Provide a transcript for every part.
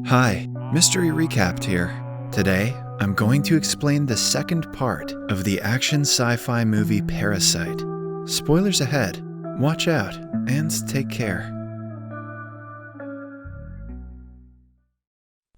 Hi, Mystery Recapped here. Today, I'm going to explain the second part of the action sci-fi movie Parasite. Spoilers ahead. Watch out, and take care.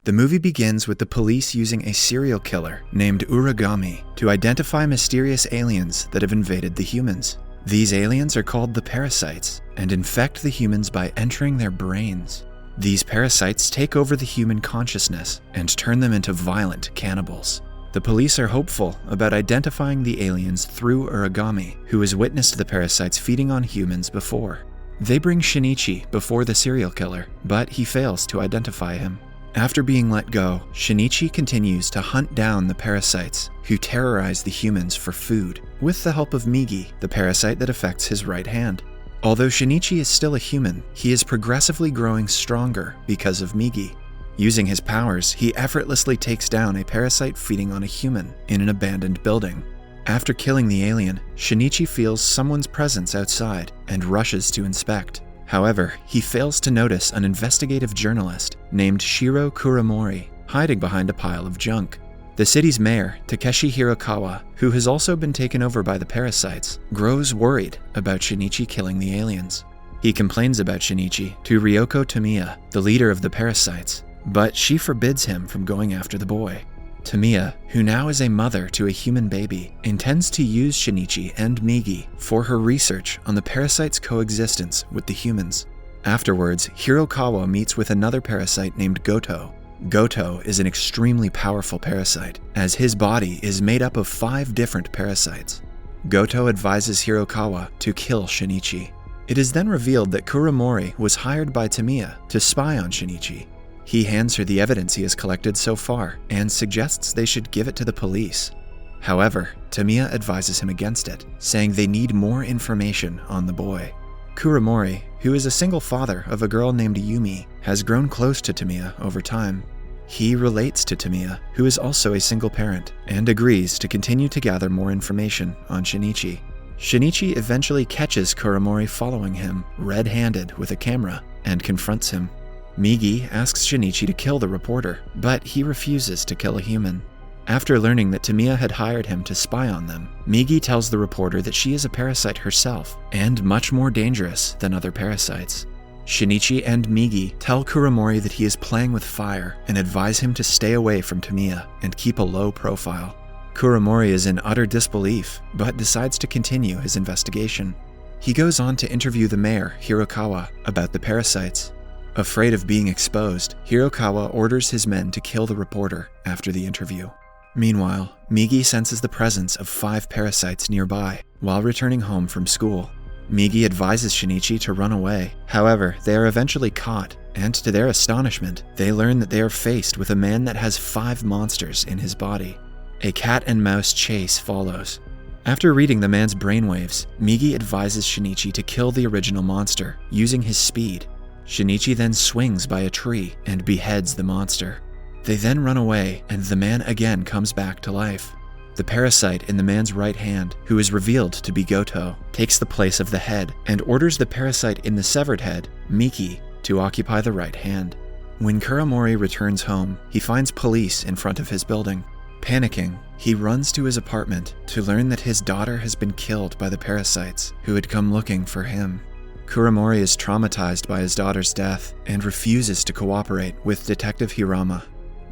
The movie begins with the police using a serial killer named Uragami to identify mysterious aliens that have invaded the humans. These aliens are called the Parasites and infect the humans by entering their brains. These parasites take over the human consciousness and turn them into violent cannibals. The police are hopeful about identifying the aliens through Uragami, who has witnessed the parasites feeding on humans before. They bring Shinichi before the serial killer, but he fails to identify him. After being let go, Shinichi continues to hunt down the parasites, who terrorize the humans for food, with the help of Migi, the parasite that affects his right hand. Although Shinichi is still a human, he is progressively growing stronger because of Migi. Using his powers, he effortlessly takes down a parasite feeding on a human in an abandoned building. After killing the alien, Shinichi feels someone's presence outside and rushes to inspect. However, he fails to notice an investigative journalist named Shiro Kuramori hiding behind a pile of junk. The city's mayor, Takeshi Hirokawa, who has also been taken over by the parasites, grows worried about Shinichi killing the aliens. He complains about Shinichi to Ryoko Tamiya, the leader of the parasites, but she forbids him from going after the boy. Tamiya, who now is a mother to a human baby, intends to use Shinichi and Migi for her research on the parasites' coexistence with the humans. Afterwards, Hirokawa meets with another parasite named Goto. Goto is an extremely powerful parasite, as his body is made up of 5 different parasites. Goto advises Hirokawa to kill Shinichi. It is then revealed that Kuramori was hired by Tamiya to spy on Shinichi. He hands her the evidence he has collected so far and suggests they should give it to the police. However, Tamiya advises him against it, saying they need more information on the boy. Kuramori, who is a single father of a girl named Yumi, has grown close to Tamiya over time. He relates to Tamiya, who is also a single parent, and agrees to continue to gather more information on Shinichi. Shinichi eventually catches Kuramori following him, red-handed with a camera, and confronts him. Migi asks Shinichi to kill the reporter, but he refuses to kill a human. After learning that Tamiya had hired him to spy on them, Migi tells the reporter that she is a parasite herself, and much more dangerous than other parasites. Shinichi and Migi tell Kuramori that he is playing with fire and advise him to stay away from Tamiya and keep a low profile. Kuramori is in utter disbelief, but decides to continue his investigation. He goes on to interview the mayor, Hirokawa, about the parasites. Afraid of being exposed, Hirokawa orders his men to kill the reporter after the interview. Meanwhile, Migi senses the presence of 5 parasites nearby while returning home from school. Migi advises Shinichi to run away. However, they are eventually caught, and to their astonishment, they learn that they are faced with a man that has 5 monsters in his body. A cat and mouse chase follows. After reading the man's brainwaves, Migi advises Shinichi to kill the original monster using his speed. Shinichi then swings by a tree and beheads the monster. They then run away, and the man again comes back to life. The parasite in the man's right hand, who is revealed to be Goto, takes the place of the head and orders the parasite in the severed head, Miki, to occupy the right hand. When Kuramori returns home, he finds police in front of his building. Panicking, he runs to his apartment to learn that his daughter has been killed by the parasites who had come looking for him. Kuramori is traumatized by his daughter's death and refuses to cooperate with Detective Hirama.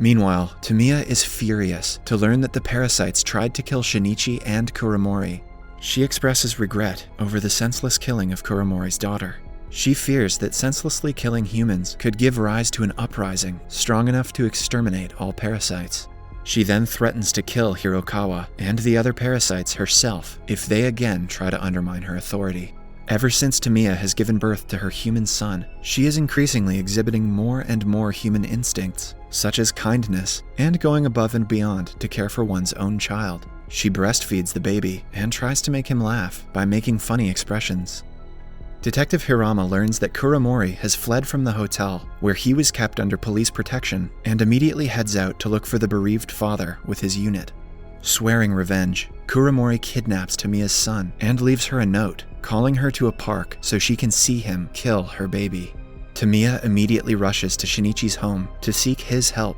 Meanwhile, Tamiya is furious to learn that the parasites tried to kill Shinichi and Kuramori. She expresses regret over the senseless killing of Kuramori's daughter. She fears that senselessly killing humans could give rise to an uprising strong enough to exterminate all parasites. She then threatens to kill Hirokawa and the other parasites herself if they again try to undermine her authority. Ever since Tamiya has given birth to her human son, she is increasingly exhibiting more and more human instincts, such as kindness and going above and beyond to care for one's own child. She breastfeeds the baby and tries to make him laugh by making funny expressions. Detective Hirama learns that Kuramori has fled from the hotel, where he was kept under police protection, and immediately heads out to look for the bereaved father with his unit. Swearing revenge, Kuramori kidnaps Tamiya's son and leaves her a note, calling her to a park so she can see him kill her baby. Tamiya immediately rushes to Shinichi's home to seek his help.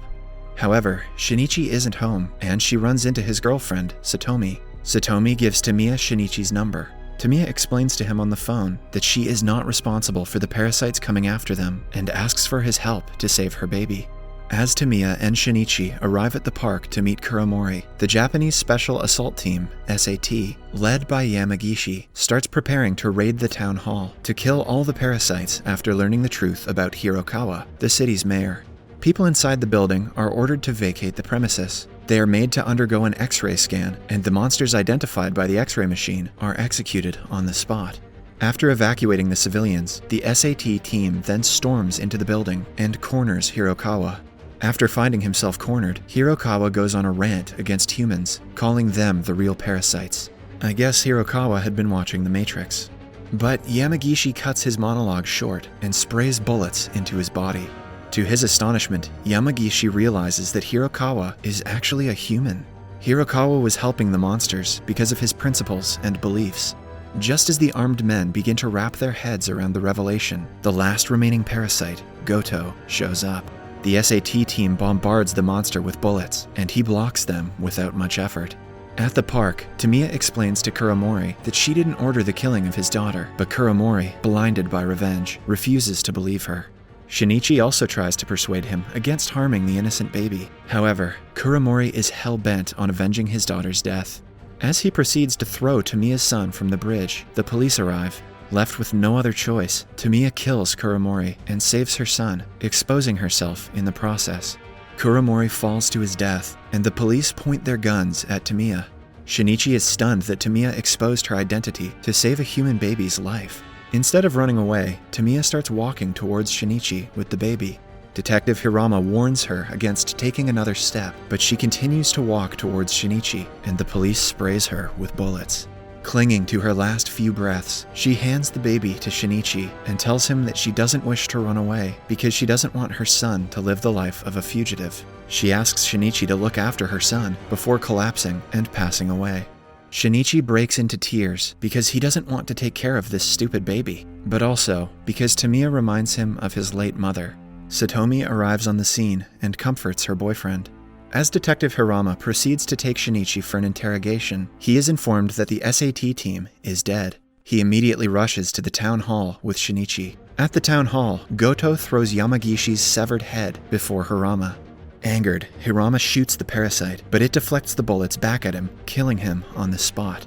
However, Shinichi isn't home, and she runs into his girlfriend, Satomi. Satomi gives Tamiya Shinichi's number. Tamiya explains to him on the phone that she is not responsible for the parasites coming after them and asks for his help to save her baby. As Tamiya and Shinichi arrive at the park to meet Kuromori, the Japanese Special Assault Team, SAT, led by Yamagishi, starts preparing to raid the town hall to kill all the parasites after learning the truth about Hirokawa, the city's mayor. People inside the building are ordered to vacate the premises. They are made to undergo an X-ray scan, and the monsters identified by the X-ray machine are executed on the spot. After evacuating the civilians, the SAT team then storms into the building and corners Hirokawa. After finding himself cornered, Hirokawa goes on a rant against humans, calling them the real parasites. I guess Hirokawa had been watching The Matrix. But Yamagishi cuts his monologue short and sprays bullets into his body. To his astonishment, Yamagishi realizes that Hirokawa is actually a human. Hirokawa was helping the monsters because of his principles and beliefs. Just as the armed men begin to wrap their heads around the revelation, the last remaining parasite, Goto, shows up. The SAT team bombards the monster with bullets, and he blocks them without much effort. At the park, Tamiya explains to Kuromori that she didn't order the killing of his daughter, but Kuromori, blinded by revenge, refuses to believe her. Shinichi also tries to persuade him against harming the innocent baby. However, Kuromori is hell-bent on avenging his daughter's death. As he proceeds to throw Tamiya's son from the bridge, the police arrive. Left with no other choice, Tamiya kills Kuromori and saves her son, exposing herself in the process. Kuromori falls to his death, and the police point their guns at Tamiya. Shinichi is stunned that Tamiya exposed her identity to save a human baby's life. Instead of running away, Tamiya starts walking towards Shinichi with the baby. Detective Hirama warns her against taking another step, but she continues to walk towards Shinichi, and the police sprays her with bullets. Clinging to her last few breaths, she hands the baby to Shinichi and tells him that she doesn't wish to run away because she doesn't want her son to live the life of a fugitive. She asks Shinichi to look after her son before collapsing and passing away. Shinichi breaks into tears because he doesn't want to take care of this stupid baby, but also because Tamiya reminds him of his late mother. Satomi arrives on the scene and comforts her boyfriend. As Detective Hirama proceeds to take Shinichi for an interrogation, he is informed that the SAT team is dead. He immediately rushes to the town hall with Shinichi. At the town hall, Goto throws Yamagishi's severed head before Hirama. Angered, Hirama shoots the parasite, but it deflects the bullets back at him, killing him on the spot.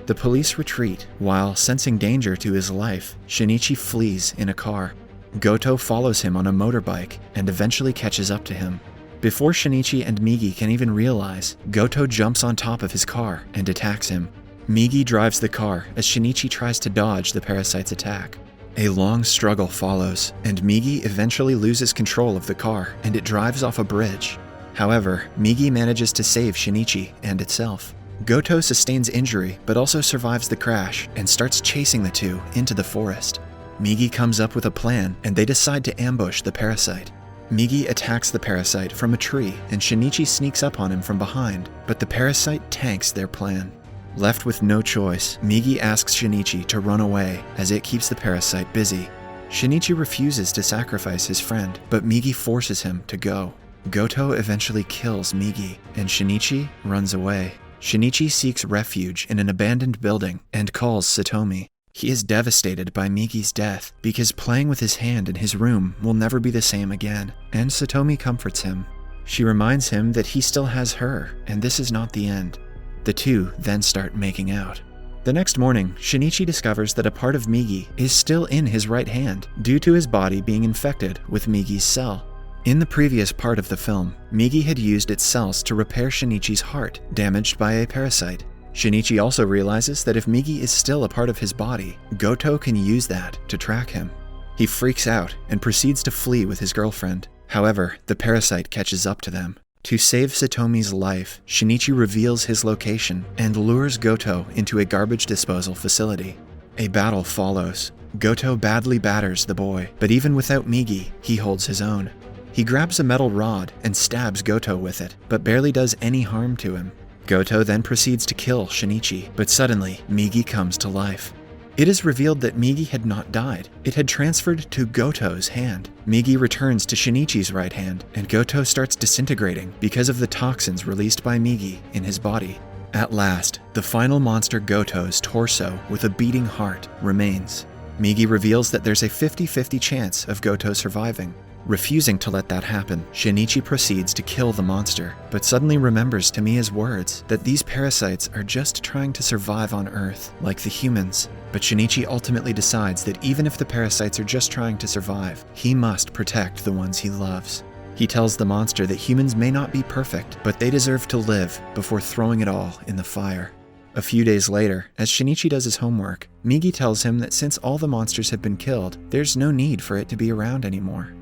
The police retreat. While sensing danger to his life, Shinichi flees in a car. Goto follows him on a motorbike and eventually catches up to him. Before Shinichi and Migi can even realize, Goto jumps on top of his car and attacks him. Migi drives the car as Shinichi tries to dodge the parasite's attack. A long struggle follows, and Migi eventually loses control of the car and it drives off a bridge. However, Migi manages to save Shinichi and itself. Goto sustains injury but also survives the crash and starts chasing the two into the forest. Migi comes up with a plan and they decide to ambush the parasite. Migi attacks the parasite from a tree and Shinichi sneaks up on him from behind, but the parasite tanks their plan. Left with no choice, Migi asks Shinichi to run away as it keeps the parasite busy. Shinichi refuses to sacrifice his friend, but Migi forces him to go. Goto eventually kills Migi, and Shinichi runs away. Shinichi seeks refuge in an abandoned building and calls Satomi. He is devastated by Migi's death because playing with his hand in his room will never be the same again, and Satomi comforts him. She reminds him that he still has her, and this is not the end. The two then start making out. The next morning, Shinichi discovers that a part of Migi is still in his right hand due to his body being infected with Migi's cell. In the previous part of the film, Migi had used its cells to repair Shinichi's heart, damaged by a parasite. Shinichi also realizes that if Migi is still a part of his body, Goto can use that to track him. He freaks out and proceeds to flee with his girlfriend. However, the parasite catches up to them. To save Satomi's life, Shinichi reveals his location and lures Goto into a garbage disposal facility. A battle follows. Goto badly batters the boy, but even without Migi, he holds his own. He grabs a metal rod and stabs Goto with it, but barely does any harm to him. Goto then proceeds to kill Shinichi, but suddenly, Migi comes to life. It is revealed that Migi had not died. It had transferred to Goto's hand. Migi returns to Shinichi's right hand, and Goto starts disintegrating because of the toxins released by Migi in his body. At last, the final monster Goto's torso with a beating heart remains. Migi reveals that there's a 50-50 chance of Goto surviving. Refusing to let that happen, Shinichi proceeds to kill the monster, but suddenly remembers Tamiya's words that these parasites are just trying to survive on Earth, like the humans. But Shinichi ultimately decides that even if the parasites are just trying to survive, he must protect the ones he loves. He tells the monster that humans may not be perfect, but they deserve to live before throwing it all in the fire. A few days later, as Shinichi does his homework, Migi tells him that since all the monsters have been killed, there's no need for it to be around anymore.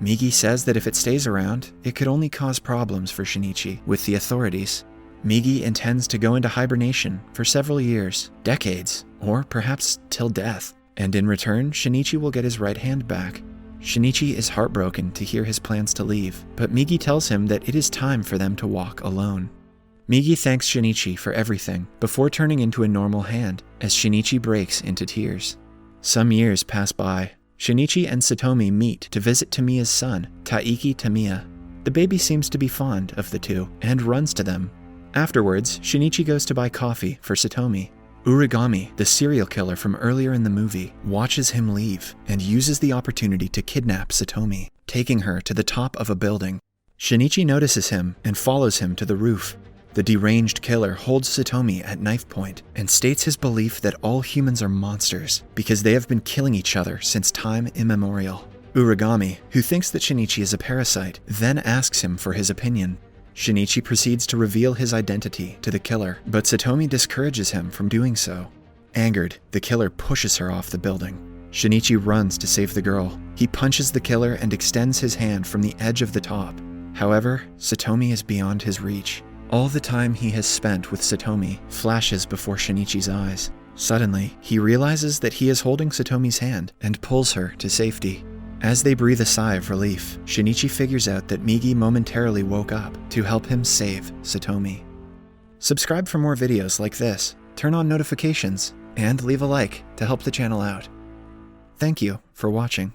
Migi says that if it stays around, it could only cause problems for Shinichi with the authorities. Migi intends to go into hibernation for several years, decades, or perhaps till death, and in return, Shinichi will get his right hand back. Shinichi is heartbroken to hear his plans to leave, but Migi tells him that it is time for them to walk alone. Migi thanks Shinichi for everything before turning into a normal hand as Shinichi breaks into tears. Some years pass by. Shinichi and Satomi meet to visit Tamiya's son, Taiki Tamiya. The baby seems to be fond of the two and runs to them. Afterwards, Shinichi goes to buy coffee for Satomi. Uragami, the serial killer from earlier in the movie, watches him leave and uses the opportunity to kidnap Satomi, taking her to the top of a building. Shinichi notices him and follows him to the roof. The deranged killer holds Satomi at knife point and states his belief that all humans are monsters because they have been killing each other since time immemorial. Uragami, who thinks that Shinichi is a parasite, then asks him for his opinion. Shinichi proceeds to reveal his identity to the killer, but Satomi discourages him from doing so. Angered, the killer pushes her off the building. Shinichi runs to save the girl. He punches the killer and extends his hand from the edge of the top. However, Satomi is beyond his reach. All the time he has spent with Satomi flashes before Shinichi's eyes. Suddenly, he realizes that he is holding Satomi's hand and pulls her to safety. As they breathe a sigh of relief, Shinichi figures out that Migi momentarily woke up to help him save Satomi. Subscribe for more videos like this, turn on notifications, and leave a like to help the channel out. Thank you for watching.